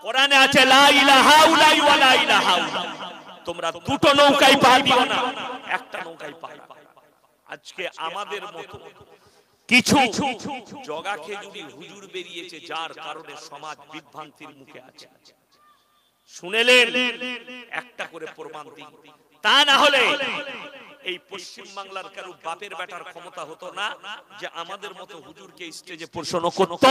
কোরআনে আছে লা ইলাহা ইল্লাল্লাহ ওয়া লা ইলাহা ইল্লাল্লাহ। তোমরা দুটো নৌকায় পা দিও না, একটা নৌকায় পা। আজকে আমাদের মতো কিছু জগা খেজুরি হুজুর বেরিয়েছে, যার কারণে সমাজ বিভ্রান্তির মুখে আছে। শুনেলেন, একটা করে প্রমাণ দিন। তা না হলে এই পশ্চিম বাংলার কারো বাপের বেটার ক্ষমতা হতো না যে আমাদের মতো হুজুরকে স্টেজে প্রশ্ন করত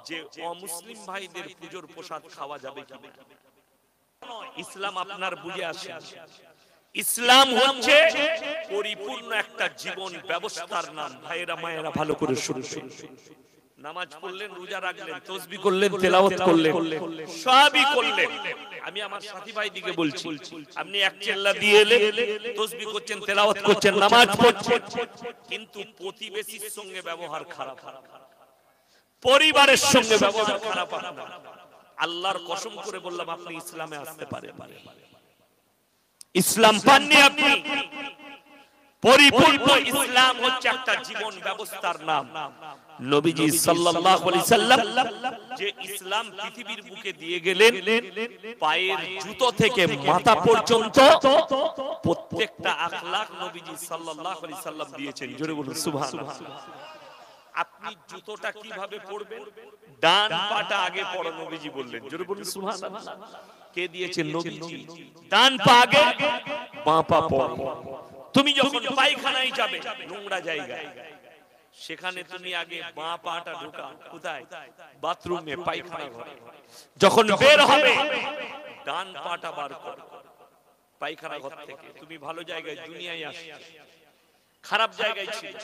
যে অমুসলিম ভাইদের পুজোর প্রসাদ খাওয়া যাবে কিনা। ইসলাম আপনার বুঝে আসে, ইসলাম হচ্ছে পরিপূর্ণ একটা জীবন ব্যবস্থার নাম। ভাইয়েরা মায়েরা ভালো করে শুনুন। নামাজ পড়লেন, রোজা রাখলেন, তাসবিহ করলেন, তেলাওয়াত করলেন, সবই করলেন। আমি আমার সাথী ভাই দিকে বলছি, আপনি এক চেল্লা দিয়ে এলেন, তাসবিহ করছেন, তেলাওয়াত করছেন, নামাজ পড়ছেন, কিন্তু প্রতিবেশীর সঙ্গে ব্যবহার খারাপ, পরিবারের সঙ্গে ব্যবহার খারাপ। আল্লাহর কসম করে বললাম, আপনি ইসলামে আসতে পারেন। ইসলাম পাননি আপনি। পরিপূর্ণ ইসলাম হচ্ছে একটা জীবন ব্যবস্থার নাম। নবীজি সাল্লাল্লাহু আলাইহি সাল্লাম যে ইসলাম পৃথিবীর বুকে দিয়ে গেলেন, পায়ের জুতো থেকে মাথা পর্যন্ত প্রত্যেকটা আখলাক নবীজি সাল্লাল্লাহু আলাইহি সাল্লাম দিয়েছেন। জোরে বলুন সুবহানাল্লাহ। আপনি জুতোটা কিভাবে পরবেন? ডান পাটা আগে পড়ো, নবীজি বললেন। জোরে বলুন সুবহানাল্লাহ। কে দিয়েছেন? নবীজি। ডান পা আগে, বাঁ পা পড়ো। তুমি যখন পায়খানায় যাবে, নোংরা জায়গায়, সেখানে তুমি আগে বাঁ পাটা ঢোকাও। কোথায়? বাথরুমে, পায়খানা ঘরে। যখন বের হবে, ডান পাটা বার করো পায়খানা ঘর থেকে। তুমি ভালো জায়গায় দুনিয়ায় আসো, খারাপ জায়গায় ছিল,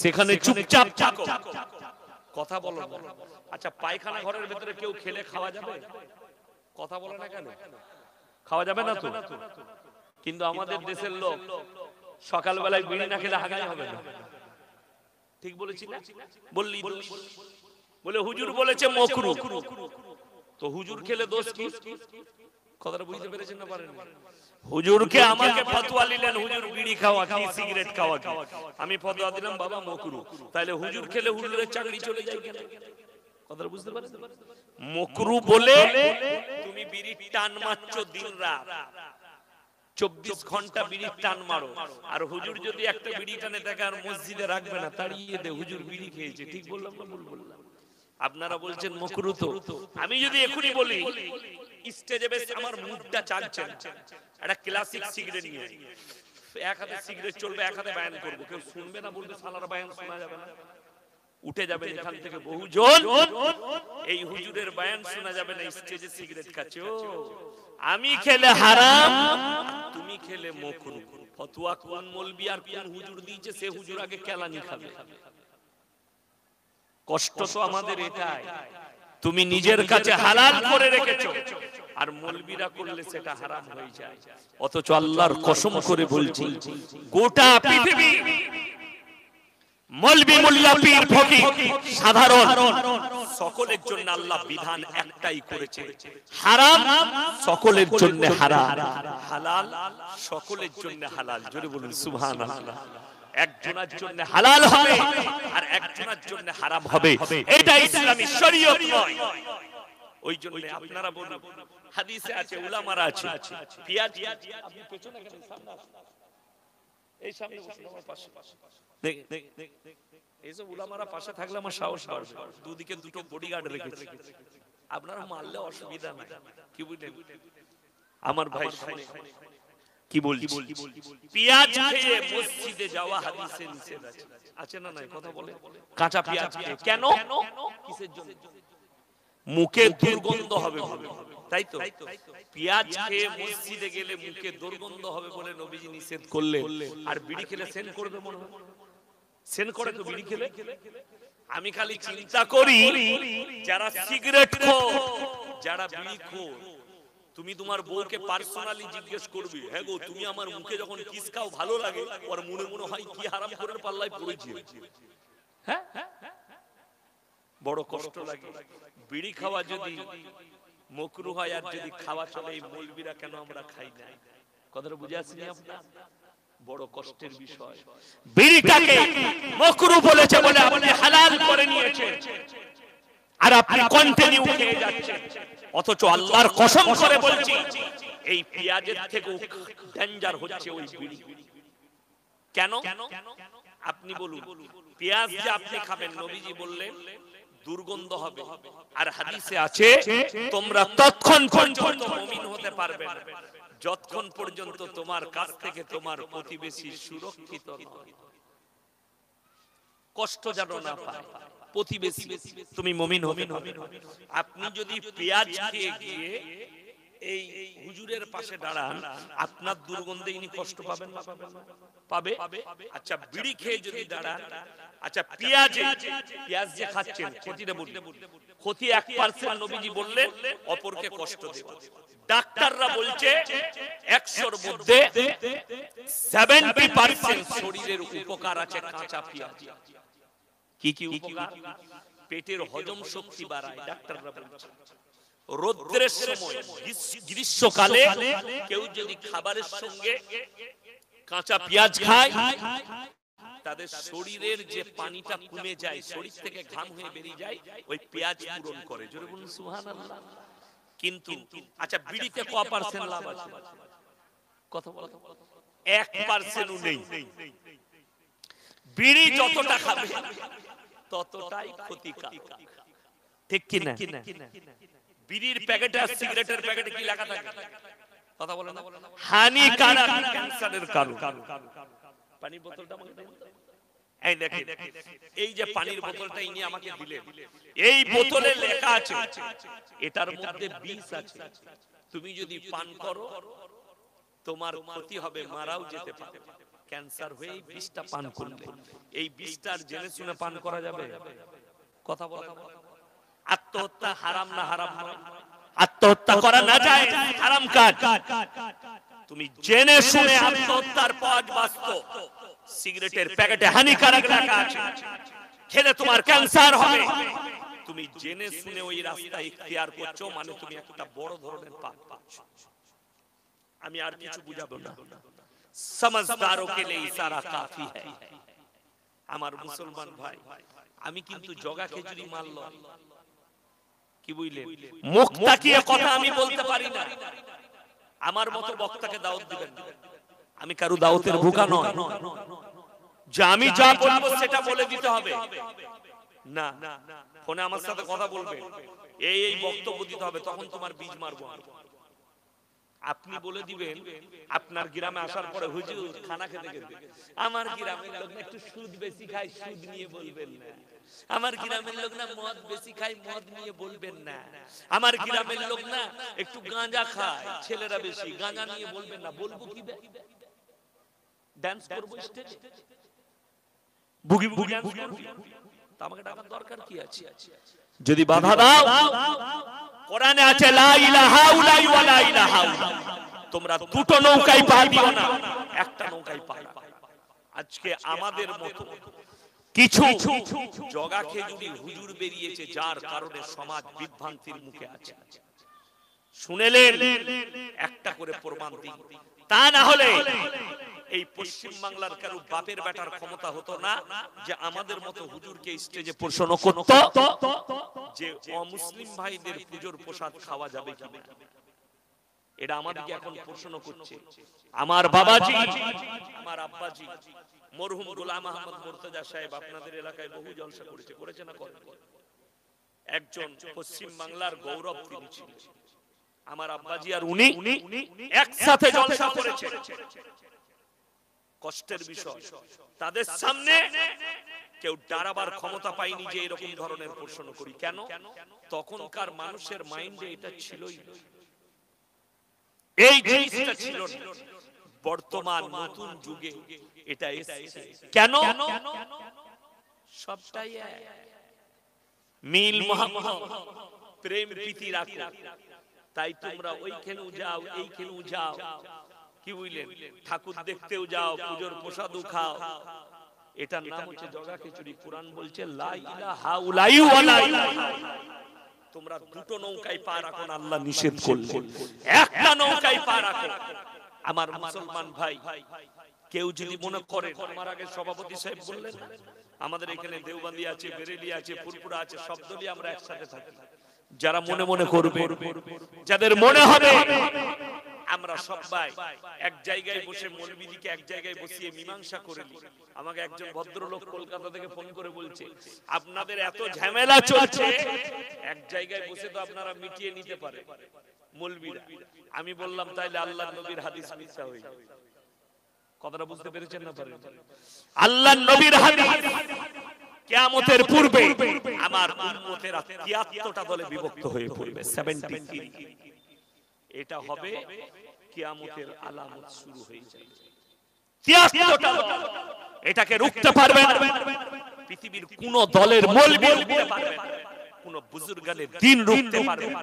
সেখানে চুপচাপ থাকো, কথা বলো না। আচ্ছা, পায়খানা ঘরের ভিতরে কেউ খেলে খাওয়া যাবে? কথা বলো না কেন? খাওয়া যাবে না তো? কিন্তু আমাদের দেশের লোক সকালবেলায় বিড়ি না খেলে হাগাই হবে না। ঠিক বলেছি না? বললি বলে হুজুর বলেছে মকরু, তো হুজুর খেলে দোষ কি? কথাটা বুঝতে পেরেছেন না পারেন? হুজুরকে আমাকে ফতোয়া দিলেন, হুজুর বিড়ি খাওয়া কি, সিগারেট খাওয়া কি? আমি ফতোয়া দিলাম বাবা মকরু। তাহলে হুজুর খেলে হুজুরের চাকরি চলে যায় কেন? কথাটা বুঝতে পারেন? মকরু বলে তুমি বিড়ি টান মারছো দিন রাত, 24 ঘন্টা বিড়ি টান মারো। আর হুজুর যদি একটা বিড়ি টানে থাকে আর মসজিদে রাখবে না, তাড়িয়ে দে, হুজুর বিড়ি খেয়েছে। ঠিক বললাম না ভুল বললাম? আপনারা বলছেন মকরু, তো আমি যদি এখনই বলি স্টেজে বেশ আমার মুখটা চালছেন, একটা ক্লাসিক সিগারেট নিয়ে, এক হাতে সিগারেট চলবে, এক হাতে বায়ান করবো, কেউ শুনবে না, বলবে সালার বায়ান শোনা যাবে না। উঠে যাবে এখান থেকে বহুজন, এই হুজুরের বায়ান শোনা যাবে না, স্টেজে সিগারেট খাচ্ছে। ও আমি খেলে হারাম, তুমি খেলে মকরু। ফতোয়া কোন মৌলবি আর কোন হুজুর দিয়েছে, সে হুজুর আগে কেলানি খাবে। কষ্ট তো আমাদের এটাই, তুমি নিজের কাছে হালাল করে রেখেছো, আর মৌলবিরা করলে সেটা হারাম হয়ে যায়। অথচ আল্লাহর কসম করে বলছি, গোটা পৃথিবী মৌলবি, মোল্লা, পীর, ফকির, সাধারণ সকলের জন্য আল্লাহ বিধান একটাই করেছে, হারাম সকলের জন্য হারাম, হালাল সকলের জন্য হালাল। জোরে বলুন সুবহানাল্লাহ। একজনের জন্য হালাল হবে আর একজনের জন্য হারাম হবে, এটা ইসলামী শরীয়ত নয়। ওই জন্য আপনারা বলুন, হাদিসে আছে, উলামারা আছে, পেঁয়াজ আপনি পেছনে কেন, সামনে আসুন, এই সামনে বসুন আমার পাশে। এইসব উলামারা পাশে থাকলে আমার সাহস বাড়বে। দুদিকে দুটো বডিগার্ড রেখেছি, আপনারা মারলে অসুবিধা নাই। কি বুঝলেন আমার ভাই? কি বলছি, পেঁয়াজ খেয়ে মসজিদে যাওয়া হাদিসে নিষেধ আছে, আছে না নাই? কথা বলে, কাঁচা পেঁয়াজ খেয়ে কেন, কিসের জন্য? মুখে দুর্গন্ধ হবে বলে, তাই তো? পেঁয়াজ খেয়ে মসজিদে গেলে মুখে দুর্গন্ধ হবে বলে নবীজি নিষেধ করলেন। আর বিড়ি খেলে সেন্ট করবে মনে হয়, সেন্ট করে তো বিড়ি খেলে। আমি খালি চিন্তা করি, যারা সিগারেট খোর, যারা বিড়ি খোর, তুমি তোমার বউকে পার্সোনালি জিজ্ঞেস করবে, হ্যাঁ গো তুমি আমার মুখে যখন কিস খাও ভালো লাগে, ওর মনে মনে হয় কি হারাম করে পাল্লায় পড়েছি। হ্যাঁ, বড় কষ্ট লাগে। বিড়ি খাওয়া যদি মকরু হয় আর যদি খাওয়া চলে, এই মৌলবিরা কেন আমরা খাই না? কথাটা বুঝে আসেনি আপনার? বড় কষ্টের বিষয়। বিড়িটাকে মকরু বলেছে বলে আপনি হালাল করে নিয়েছেন, আর আপনি কন্টিনিউ খেয়ে যাচ্ছেন। অথচ আল্লাহর কসম করে বলছি এই পেঁয়াজের থেকে ডেঞ্জার হচ্ছে ওই বিড়ি। কেন? আপনি বলুন, পেঁয়াজ যে আপনি খাবেন, নবীজি বললেন দুর্গন্ধ হবে, আর হাদিসে আছে তোমরা ততক্ষণ পর্যন্ত মুমিন হতে পারবে না যতক্ষণ পর্যন্ত তোমার কাছ থেকে তোমার প্রতিবেশী সুরক্ষিত নয়, কষ্ট যেন না পায় প্রতিবেশী, তুমি মুমিন হবে না। আপনি যদি পেঁয়াজ খেয়ে গিয়ে এই হুজুরের পাশে দাঁড়ান, আপনার দুর্গন্ধে ইনি কষ্ট পাবেন না? পাবে। আচ্ছা, বিড়ি খেয়ে যদি দাঁড়ান, আচ্ছা পেঁয়াজ যে খাচ্ছেন ক্ষতিটা বলুন, ক্ষতি 1% নবীজি বললেন অপরকে কষ্ট দেওয়া। ডাক্তাররা বলছে 100-র মধ্যে 70% শরীরের উপকার আছে কাঁচা পেঁয়াজ। কি কি উপকার? পেটের হজম শক্তি বাড়ায়, ডাক্তাররা বলছে। রোদ্রের সময় গ্রীষ্মকালে কেউ যদি খাবারের সঙ্গে কাঁচা পেঁয়াজ খায়, তাদের শরীরের যে পানিটা কমে যায়, শরীর থেকে ঘাম হয়ে বেরিয়ে যায়, ওই পেঁয়াজ পূরণ করে। জোরে বলুন সুবহানাল্লাহ। কিন্তু আচ্ছা, বিড়িতে কত পার্সেন্ট লাভ আছে? কথা বলো। 1%ও নেই। বিড়ি যতটা খাবে ততটাই ক্ষতিকারক, ঠিক কি না? বিড়ির প্যাকেটে আর সিগারেটের প্যাকেটে কি লেখা থাকে? কথা বলে না, হানিকারক, ক্যান্সারের কারণ। পানির বোতলটা আমাকে দিন। এই দেখেন, এই যে পানির বোতলটা ইনি আমাকে দিলেন, এই বোতলে লেখা আছে এটার মধ্যে বিষ আছে, তুমি যদি পান করো তোমার ক্ষতি হবে, মারাও যেতে পারে, ক্যান্সার হয়ে এই বিষটা পান করলে। এই বিষটার জেনে শুনে পান করা যাবে? কথা বলে। আত্মহত্যা হারাম না হারাম নয়? আত্মহত্যা করা না যায়, হারাম কাজ। তুমি জেনে শুনে আত্মহত্যার পথ বাঁচতো, সিগারেটের প্যাকেটে হানিকারক লেখা আছে, খেলে তোমার ক্যান্সার হবে, তুমি জেনে শুনে ওই রাস্তা ইখতিয়ার করছো, মানে তুমি একটা বড় ধরনের পাপ করছো। আমি আর কিছু বুঝাবো না, समझदारों के लिए इशारा काफी है। আমার মুসলমান ভাই, আমি কিন্তু জগা খেজুরি মারল কি বুঝলেন, মুখ তাকিয়ে কথা আমি বলতে পারি না। আমার মতো বক্তাকে দাওয়াত দিবেন, আমি কারো দাওয়াতের ভুকা নয় যে আমি যা বলবো সেটা বলে দিতে হবে না। ফোনে আমার সাথে কথা বলবে, এই বক্তব্য দিতে হবে, তখন তোমার বীজ মারবো। আপনি বলে দিবেন আপনার গ্রামে আসার পরে, হুজুর খানা খেতে খেতে আমার গ্রামের লোক না একটু সুদ বেশি খায়, সুদ নিয়ে বলবেন না। আমার গ্রামের লোক না মদ বেশি খায়, মদ নিয়ে বলবেন না। আমার গ্রামের লোক না একটু গাঁজা খায়, ছেলেরা বেশি, গাঁজা নিয়ে বলবেন না। বলবো কি? ডান্স করবো স্টেজে, বুগি বুগি ডান্স করবো, আমাকে ডাকার দরকার কি আছে? যদি বাধা দাও, কোরআনে আছে লা ইলাহা ইল্লাল্লাহু ওয়া লা ইলাহা ইল্লাল্লাহ, তোমরা দুটো নৌকায় পা দিও না, একটা নৌকায় পা। আজকে আমাদের মতো কিছু জগা খেজুরি হুজুর বেরিয়েছে, যার কারণে সমাজ বিভ্রান্তির মুখে আছে। শুনেলেন, একটা করে প্রমাণ দিন, তা না হলে এই পশ্চিম বাংলার কারো বাপের বেটার ক্ষমতা হতো না যে আমাদের মতো হুজুরকে স্টেজে প্রশ্ন করত যে অমুসলিম ভাইদের পুজোর প্রসাদ খাওয়া যাবে কিনা। এটা আমাদেরকে এখন প্রশ্ন করছে। আমার বাবাজি, আমার আব্বাজি মরহুম গোলাম আহমদ মুর্তজা সাহেব আপনাদের এলাকায় বহু জলসা করেছে না? একজন পশ্চিম বাংলার গৌরব তিনি ছিলেন। আমার আব্বাজি আর উনি একসাথে জলসা করেছে। কষ্টের বিষয়, তাদের সামনে কেউ দাঁড়াবার ক্ষমতা পায়নি যে এরকম ধরনের প্রশ্ন করি। কেন? তখনকার মানুষের মাইন্ডে এটা ছিলই না, এই জিনিসটা ছিল না। বর্তমান নতুন যুগে এটা এসেছে। কেন? সবটাই মিল মোহাম্মদ, প্রেম প্রীতি রাখো, তাই তোমরা ওইখানেও যাও, এইখানেও যাও, কি বুঝলেন, ঠাকুর দেখতেও যাও, পুজোর প্রসাদও খাও। এটার নাম হচ্ছে জগা খিচুড়ি। কোরআন বলছে লা ইলাহা ইল্লাল্লাহু ওয়া লা ইলাহা ইল্লাল্লাহ, তোমরা দুটো নৌকায় পা রাখো না, আল্লাহ নিষেধ করলেন, একটা নৌকায় পা রাখো। আমার মুসলমান ভাই, কেউ যদি মনে করে, আমার আগে সভাপতি সাহেব বললেন আমাদের এখানে দেওবন্দি আছে, বেরেলি আছে, ফুরফুরা আছে, সব দলই আমরা একসাথে থাকি। যারা মনে মনে করবে, যাদের মনে হবে আমরা সবাই এক জায়গায় বসে মৌলবীজিকে এক জায়গায় বসিয়ে মীমাংসা করে নিই। আমাকে একজন ভদ্রলোক কলকাতা থেকে ফোন করে বলছে, আপনাদের এত ঝামেলা চলছে, এক জায়গায় বসে তো আপনারা মিটিয়ে নিতে পারে মৌলবীরা। আমি বললাম তাইলে আল্লাহর নবীর হাদিস মিথ্যা হয়ে যাবে। কথাটা বুঝতে পেরেছেন না? পারেন? আল্লাহর নবীর হাদিস কিয়ামতের পূর্বে আমার উম্মতেরা ৭৩টা দলে বিভক্ত হয়ে পড়বে, 73। এটা হবে কিয়ামতের আলামত শুরু হয়ে যাবে। ৭৩টা দল, এটাকে রুখতে পারবে না পৃথিবীর কোন দলের মৌলবী, রুখতে পারবে না কোন বুজুর্গানে দ্বীন, রুখতে পারবে না।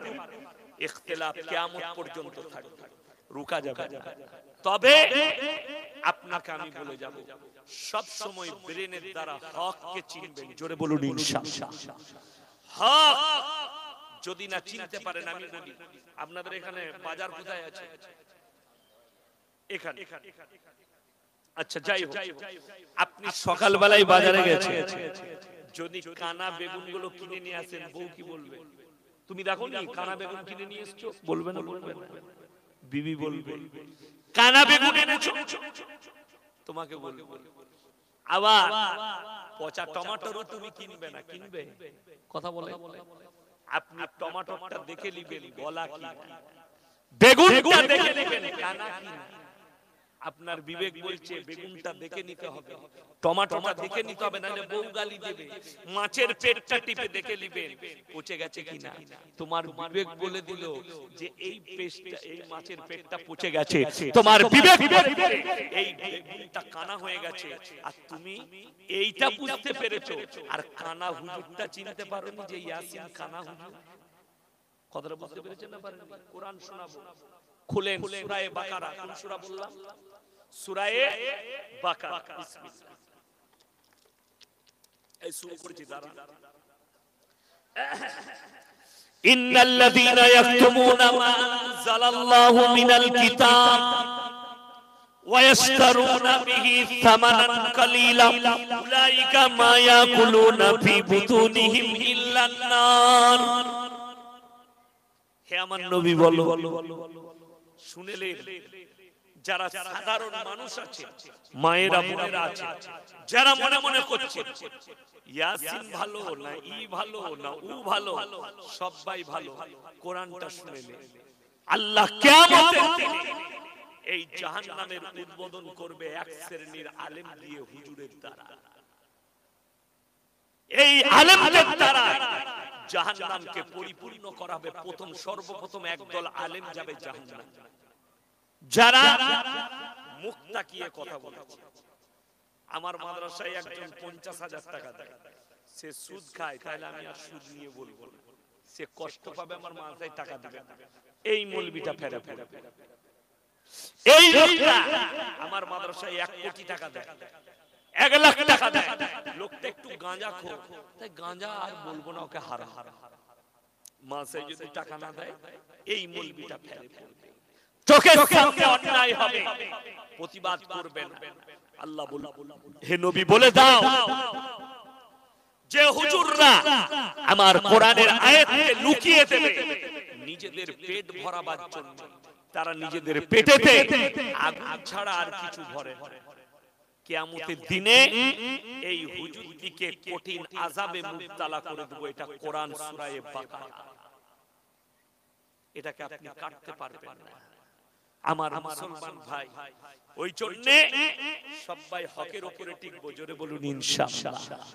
ইখতিলাফ কিয়ামত পর্যন্ত থাকবে, রুকা যাবে না। তবে আপনাকে আমি বলে যাব, সব সময় ব্রেনের দ্বারা হককে চিনবেন। জোরে বলুন ইনশাআল্লাহ। হক যদি না চিনতে পারেন, আমি বলি আপনাদের এখানে বাজার কোথায় আছে? এখানে। আচ্ছা যাই হোক, আপনি সকালবেলায় বাজারে গেছেন, যদি কানা বেগুন গুলো কিনে নিয়ে আসেন, বউ কি বলবে? তুমি দেখো নি কানা বেগুন কিনে নিয়ে এসছো, বলবে না? বলবে না? বিবি বলবে কানা বেগুন এনেছো, তোমাকে বলবে। আবার পচা টমেটোরও তুমি কিনবে না, কিনবে? কথা বলে। আপনি টমেটোটা দেখে নিবেন গলা কি, বেগুনটা দেখে নিবেন কানা কি। আপনার বিবেক বলছে বেগুনটা দেখে নিতে হবে, টমেটোটা দেখে নিতে হবে, নাহলে বউ গালি দেবে। মাছের পেটটা টিপে দেখে নিবেন পচে গেছে কিনা। তোমার বিবেক বলে দিল যে এই পেটটা, এই মাছের পেটটা পচে গেছে। তোমার বিবেক বলছে এই বেগুনটা কানা হয়ে গেছে, আর তুমি এইটা বুঝতে পেরেছো, আর কানা হুজুরটা চিনতে পারোনি যে ইয়াসিন কানা হুজুর। কথাটা বুঝতে পেরেছেন না? পারেন? কোরআন শোনাবো, খুলেন সূরা বাকারা। কোন সূরা বললাম? সূরা বাকারা। বিসমিল্লাহ। এই শুরু করেছি, দাঁড়ান। ইন্নাল্লাযীনা ইয়াকতুমুনা মা আনজালাল্লাহু মিনাল কিতাব ওয়া ইয়াশতারুনা বিহি সামানান কালীলা উলাইকা মা ইয়াকুলুনা ফি বুতুনিহিম ইল্লান নার। হে আমার নবী বলো, শুনেলেন যারা সাধারণ মানুষ আছে, মায়েরা বোনেরা আছে, যারা মনে মনে করছে ইয়াসিন ভালো না ই ভালো না উ ভালো, সবাই ভালো, কোরআনটা শুনেলেন। আল্লাহ কিয়ামতের দিনে এই জাহান্নামের উদ্বোধন করবে এক শ্রেণীর আলেম দিয়ে, হুজুরের দ্বারা। এই আলেমদের দ্বারা জাহান্নামকে পরিপূর্ণ করা হবে। সর্বপ্রথম একদল আলেম যাবে জাহান্নামে, যারা মুখ তাকিয়ে কথা বলেছে। আমার মাদ্রাসায় একজন 50,000 টাকা দেয়, সে সুদ খায়, তাহলে আমি আর সুদ নিয়ে বলবো না। সে কষ্ট পাবে, আমার মাদ্রাসায় টাকা দিবে না। এই মৌলবীটা ফেরে ফেরে। এই লোকটা আমার মাদ্রাসায় 1 কোটি টাকা দেয়, 1 লাখ টাকা দেয়। লোকটা একটু গাঁজা খোর, তাই গাঁজা আর বলবো না, ওকে হারাম। মাসে যদি টাকা না দেয়, এই মৌলবীটা ফেরে ফেলবে। চোখের সামনে অন্যায় হবে, প্রতিবাদ করবেন। আল্লাহ বলে, হে নবী বলে দাও যে হুজুররা আমার কোরআনের আয়াতকে লুকিয়ে দেবে নিজেদের পেট ভরাবার জন্য, তারা নিজেদের পেটেতে আগুন ছাড়া আর কিছু ভরে। কিয়ামতের দিনে এই হুজুরদিকে কঠিন আযাবে মুবতালা করে দেব। এটা কোরআন সূরা বাকারা। এটাকে আপনি কাটতে পারবেন না আমার মুসলমান ভাই। ওই জন্য সবাই হকের উপরে টিকবো। জোরে বলুন ইনশাআল্লাহ।